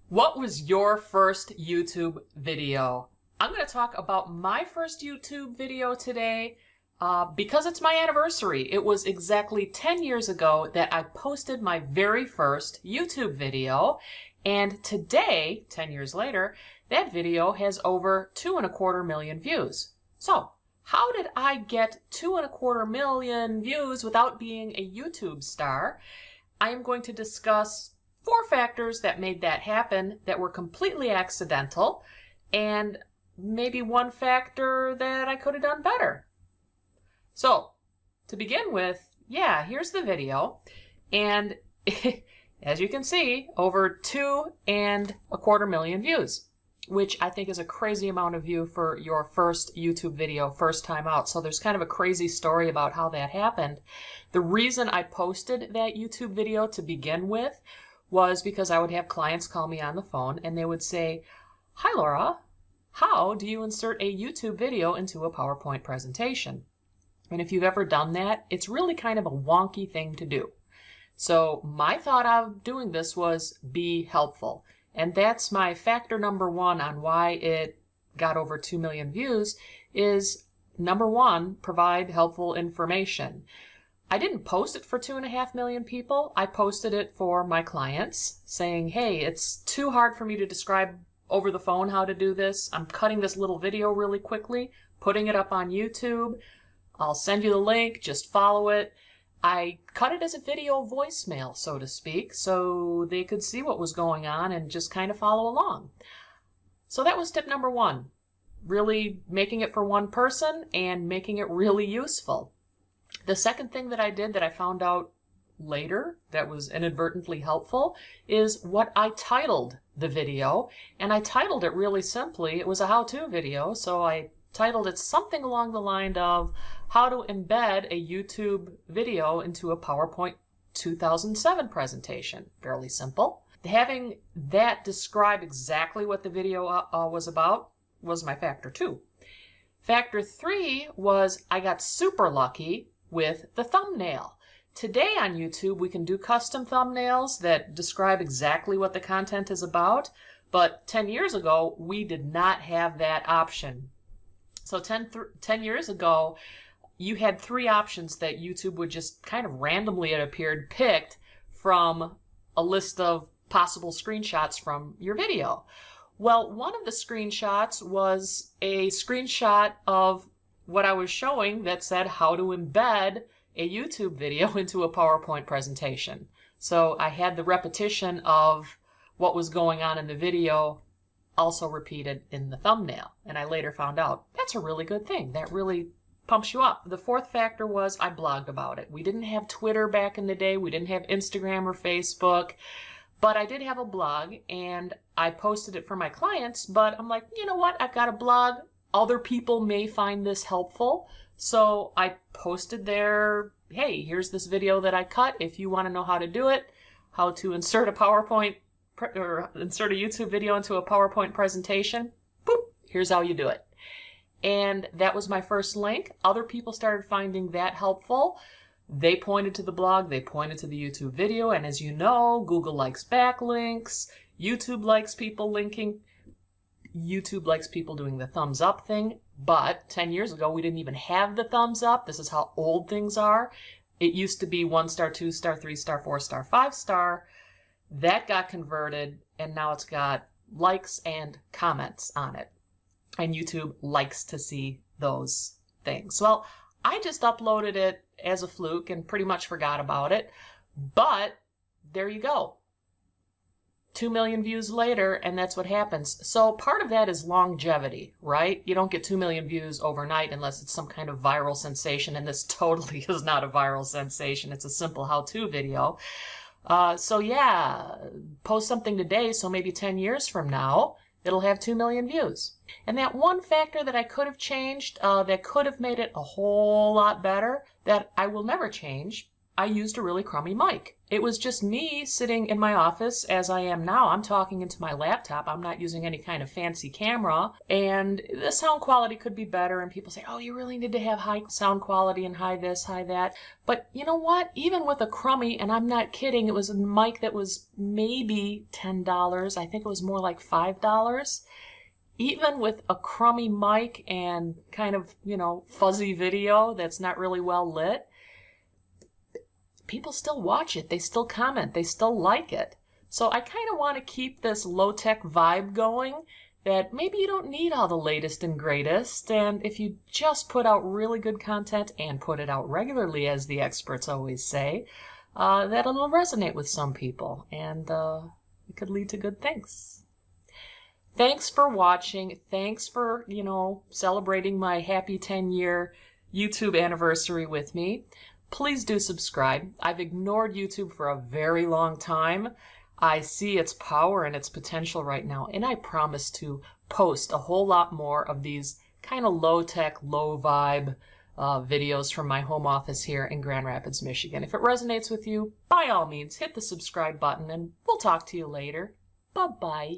What was your first YouTube video? I'm going to talk about my first YouTube video today because it's my anniversary. It was exactly 10 years ago that I posted my very first YouTube video. And today, 10 years later, that video has over 2.25 million views. So, how did I get 2.25 million views without being a YouTube star? I am going to discuss 4 factors that made that happen that were completely accidental, and maybe 1 factor that I could have done better. So, to begin with, here's the video, and as you can see, over 2.25 million views, which I think is a crazy amount of view for your first YouTube video, first time out. So there's kind of a crazy story about how that happened. The reason I posted that YouTube video to begin with was because I would have clients call me on the phone and they would say, "Hi Laura, how do you insert a YouTube video into a PowerPoint presentation?" And if you've ever done that, it's really kind of a wonky thing to do. So my thought of doing this was be helpful. And that's my factor number 1 on why it got over 2 million views is, number 1, provide helpful information. I didn't post it for 2.5 million people. I posted it for my clients saying, hey, it's too hard for me to describe over the phone how to do this. I'm cutting this little video really quickly, putting it up on YouTube. I'll send you the link, just follow it. I cut it as a video voicemail, so to speak, so they could see what was going on and just kind of follow along. So that was tip number 1, really making it for one person and making it really useful. The second thing that I did that I found out later that was inadvertently helpful is what I titled the video, and I titled it really simply. It was a how-to video, so I titled it something along the line of how to embed a YouTube video into a PowerPoint 2007 presentation. Fairly simple. Having that describe exactly what the video was about was my factor 2. Factor 3 was I got super lucky with the thumbnail. Today on YouTube we can do custom thumbnails that describe exactly what the content is about, but 10 years ago we did not have that option. So 10 years ago, you had 3 options that YouTube would just kind of randomly, it appeared, picked from a list of possible screenshots from your video. Well, one of the screenshots was a screenshot of what I was showing that said how to embed a YouTube video into a PowerPoint presentation. So I had the repetition of what was going on in the video also repeated in the thumbnail. And I later found out that's a really good thing. That really pumps you up. The 4th factor was I blogged about it. We didn't have Twitter back in the day. We didn't have Instagram or Facebook. But I did have a blog and I posted it for my clients. But I'm like, you know what? I've got a blog. Other people may find this helpful. So I posted there, hey, here's this video that I cut. If you want to know how to do it, how to insert a PowerPoint or insert a YouTube video into a PowerPoint presentation, boop, here's how you do it. And that was my first link. Other people started finding that helpful. They pointed to the blog, they pointed to the YouTube video, and as you know, Google likes backlinks, YouTube likes people linking, YouTube likes people doing the thumbs up thing, but 10 years ago we didn't even have the thumbs up. This is how old things are. It used to be 1 star, 2 star, 3 star, 4 star, 5 star. That got converted, and now it's got likes and comments on it. And YouTube likes to see those things. Well, I just uploaded it as a fluke and pretty much forgot about it. But there you go. 2 million views later, and that's what happens. So part of that is longevity, right? You don't get 2 million views overnight unless it's some kind of viral sensation, and this totally is not a viral sensation. It's a simple how-to video. So yeah, post something today, so maybe 10 years from now, it'll have 2 million views. And that 1 factor that I could have changed, that could have made it a whole lot better, that I will never change, I used a really crummy mic. It was just me sitting in my office as I am now. I'm talking into my laptop. I'm not using any kind of fancy camera. And the sound quality could be better. And people say, oh, you really need to have high sound quality and high this, high that. But you know what? Even with a crummy, and I'm not kidding, it was a mic that was maybe $10. I think it was more like $5. Even with a crummy mic and kind of, fuzzy video that's not really well lit, people still watch it, they still comment, they still like it. So I kind of want to keep this low-tech vibe going, that maybe you don't need all the latest and greatest, and if you just put out really good content and put it out regularly, as the experts always say, that'll resonate with some people, and it could lead to good things. Thanks for watching. Thanks for, celebrating my happy 10-year YouTube anniversary with me. Please do subscribe. I've ignored YouTube for a very long time. I see its power and its potential right now, and I promise to post a whole lot more of these kind of low-tech, low-vibe videos from my home office here in Grand Rapids, Michigan. If it resonates with you, by all means, hit the subscribe button, and we'll talk to you later. Bye-bye.